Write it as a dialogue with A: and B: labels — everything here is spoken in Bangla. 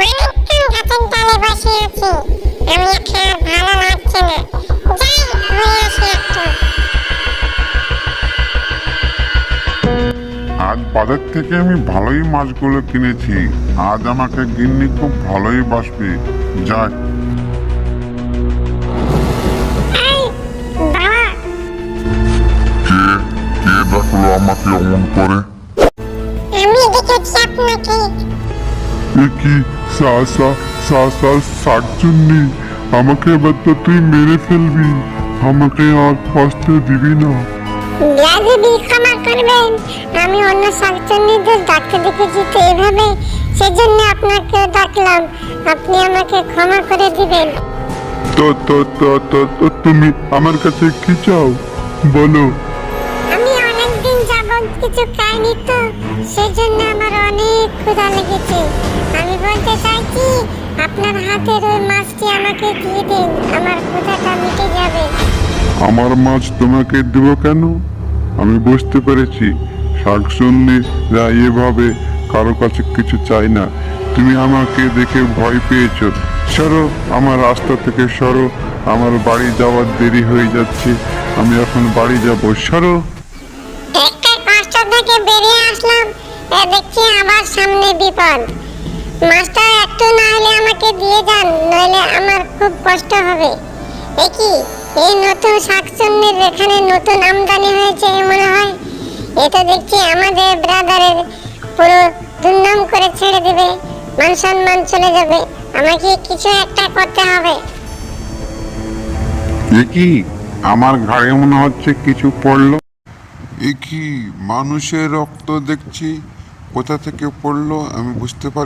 A: অনেকক্ষণ গাছের ডালে বসে আছি, আমি এখন আর ভালো লাগছে না। যাই হয়ে আসি একটু।
B: আজ বাজার থেকে আমি ভালোই মাছগুলো কিনেছি। আজ আমাকে গিন্নি খুব ভালোই বাসবে। যাক,
A: এই বাবা,
B: কে কে ডাকলো আমাকে অমন করে?
A: আমি দেখেছি আপনাকে।
B: এ কি শাকচুন্নি, আমাকে এবার তো তুই মেরে ফেলবি। আমাকে আর বাঁচতে দিবি না।
A: যদি ক্ষমা করবেন, আমি অন্য শাকচুন্নিদের ডাকতে দেখেছি তো এভাবে, সেজন্য আপনাকে ডাকলাম। আপনি আমাকে ক্ষমা করে দিবেন।
B: তো তো তো তো তো তুমি আমার কাছে কি চাও বলো?
A: আমি অনেকদিন যাবত কিছু খাইনি তো, সেজন্য আমার অনেক ক্ষুধা লেগেছে। আমি বলতে চাইছি, আপনার হাতের ওই মাছটি আমাকে দিয়ে দিন, আমার ক্ষুধাটা মিটে যাবে।
B: আমার মাছ তোমাকে দেব কেন? আমি বুঝতে পেরেছি শাকচুন্নিরা এভাবে কারো কাছে কিছু চায় না। তুমি আমাকে দেখে ভয় পেয়েছো। সরো, আমার রাস্তা থেকে সরো। আমার বাড়ি যাওয়ার দেরি হয়ে যাচ্ছে। আমি এখন বাড়ি যাব। সরো।
A: একটা কষ্ট থেকে বেরিয়ে আসলাম, দেখছি আবার সামনে বিপদ। মাছটা একটু না হলে আমাকে দিয়ে যান, নইলে আমার খুব কষ্ট হবে। কি এই নতুন শাকচুন্নির এখানে নতুন আমদানি হয়েছে মনে হয়। এ তো দেখছি আমাদের ব্রাদারের পুরো দুর্নাম করে ছেড়ে দেবে, মান সম্মান চলে যাবে। আমাকে কিছু একটা করতে হবে।
B: এ কি, আমার ঘাড়ে মনে হচ্ছে কিছু পড়লো। এ কি, মানুষের রক্ত দেখছি। কোথা থেকে পড়লো আমি বুঝতে পারি